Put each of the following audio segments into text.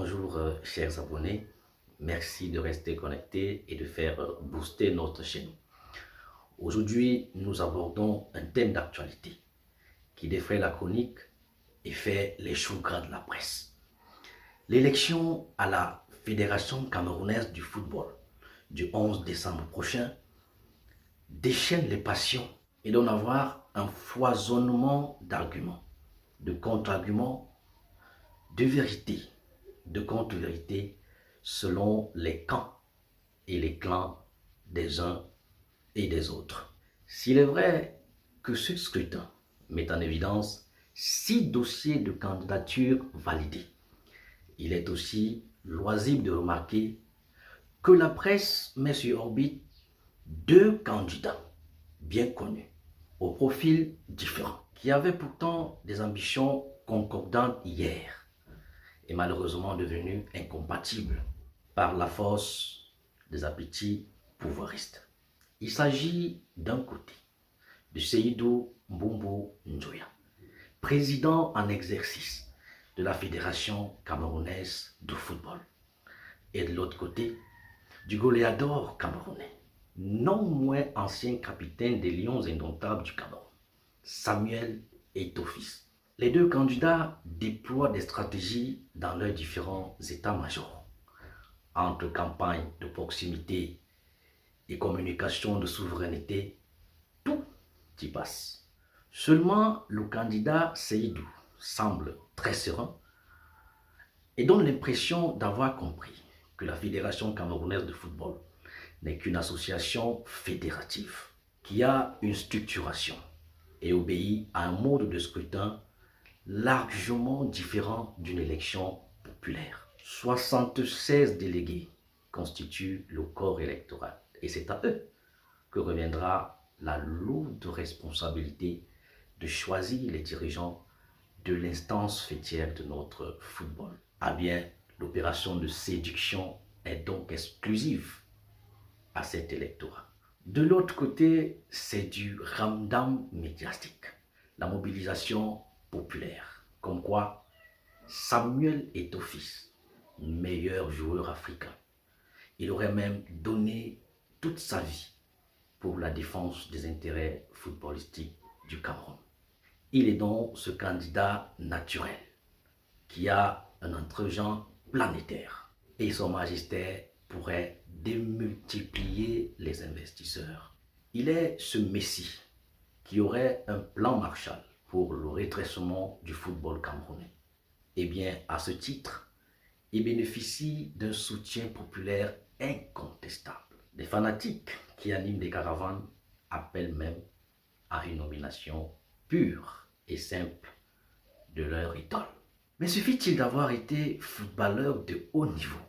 Bonjour chers abonnés, merci de rester connectés et de faire booster notre chaîne. Aujourd'hui, nous abordons un thème d'actualité qui défraie la chronique et fait les choux gras de la presse. L'élection à la Fédération camerounaise du football du 11 décembre prochain déchaîne les passions et donne à voir un foisonnement d'arguments, de contre-arguments, de vérités, de contre-vérités selon les camps et les clans des uns et des autres. S'il est vrai que ce scrutin met en évidence 6 dossiers de candidature validés, il est aussi loisible de remarquer que la presse met sur orbite 2 candidats bien connus, au profil différent, qui avaient pourtant des ambitions concordantes hier et malheureusement devenues incompatibles par la force des appétits pouvoiristes. Il s'agit d'un côté de Seydou Mbumbu Njoya, président en exercice de la Fédération camerounaise de football, et de l'autre côté du goléador camerounais, non moins ancien capitaine des Lions indomptables du Cameroun, Samuel Eto'o. Les 2 candidats déploient des stratégies dans leurs différents états-majors, entre campagne de proximité et communication de souveraineté, tout y passe. Seulement, le candidat Seydou semble très serein et donne l'impression d'avoir compris que la Fédération camerounaise de football n'est qu'une association fédérative qui a une structuration et obéit à un mode de scrutin largement différent d'une élection populaire. 76 délégués constituent le corps électoral et c'est à eux que reviendra la lourde responsabilité de choisir les dirigeants de l'instance fêtière de notre football. Ah bien, l'opération de séduction est donc exclusive à cet électorat. De l'autre côté, c'est du ramdam médiatique, la mobilisation populaire, comme quoi Samuel Eto'o, meilleur joueur africain. Il aurait même donné toute sa vie pour la défense des intérêts footballistiques du Cameroun. Il est donc ce candidat naturel qui a un entre-gens planétaire et son magistère pourrait démultiplier les investisseurs. Il est ce messie qui aurait un plan Marshall pour le redressement du football camerounais. Eh bien, à ce titre, il bénéficie d'un soutien populaire incontestable. Les fanatiques qui animent des caravanes appellent même à une nomination pure et simple de leur idole. Mais suffit-il d'avoir été footballeur de haut niveau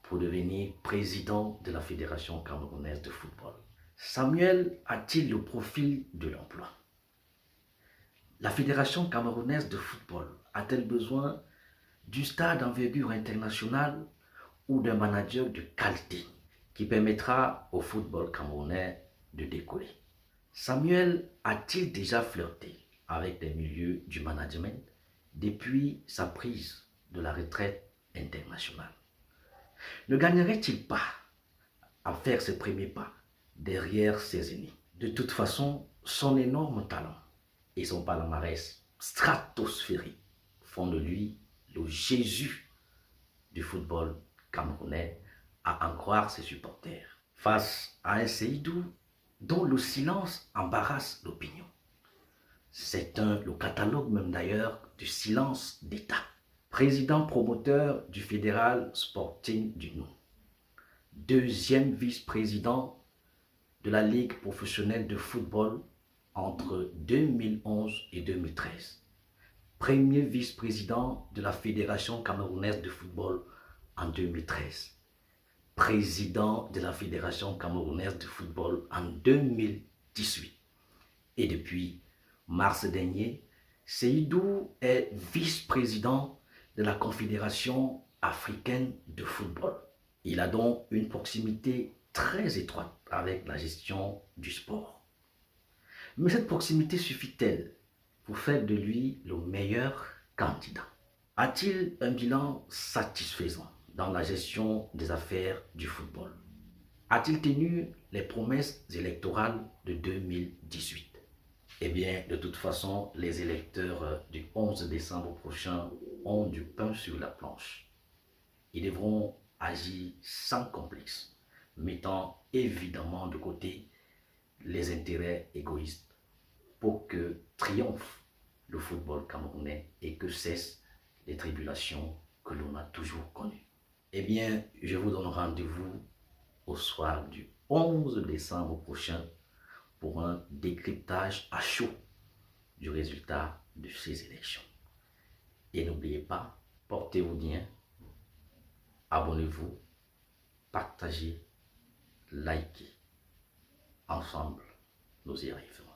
pour devenir président de la Fédération camerounaise de football? Samuel a-t-il le profil de l'emploi? La Fédération camerounaise de football a-t-elle besoin du stade d'envergure internationale ou d'un manager de qualité qui permettra au football camerounais de décoller? Samuel a-t-il déjà flirté avec des milieux du management depuis sa prise de la retraite internationale? Ne gagnerait-il pas à faire ses premiers pas derrière ses aînés? De toute façon, son énorme talent et son palmarès stratosphérique font de lui le Jésus du football camerounais, à en croire ses supporters, face à un Seydou dont le silence embarrasse l'opinion. C'est le catalogue même d'ailleurs du silence d'État. Président promoteur du Fédéral Sporting du Nou, 2e vice-président de la Ligue professionnelle de football entre 2011 et 2013, premier vice-président de la Fédération camerounaise de football en 2013, président de la Fédération camerounaise de football en 2018. Et depuis mars dernier, Seydou est vice-président de la Confédération africaine de football. Il a donc une proximité très étroite avec la gestion du sport. Mais cette proximité suffit-elle pour faire de lui le meilleur candidat? A-t-il un bilan satisfaisant dans la gestion des affaires du football? A-t-il tenu les promesses électorales de 2018? Eh bien, de toute façon, les électeurs du 11 décembre prochain ont du pain sur la planche. Ils devront agir sans complexe, mettant évidemment de côté les intérêts égoïstes pour que triomphe le football camerounais et que cessent les tribulations que l'on a toujours connues. Eh bien, je vous donne rendez-vous au soir du 11 décembre prochain pour un décryptage à chaud du résultat de ces élections. Et n'oubliez pas, portez-vous bien, abonnez-vous, partagez, likez. Ensemble, nous y arriverons.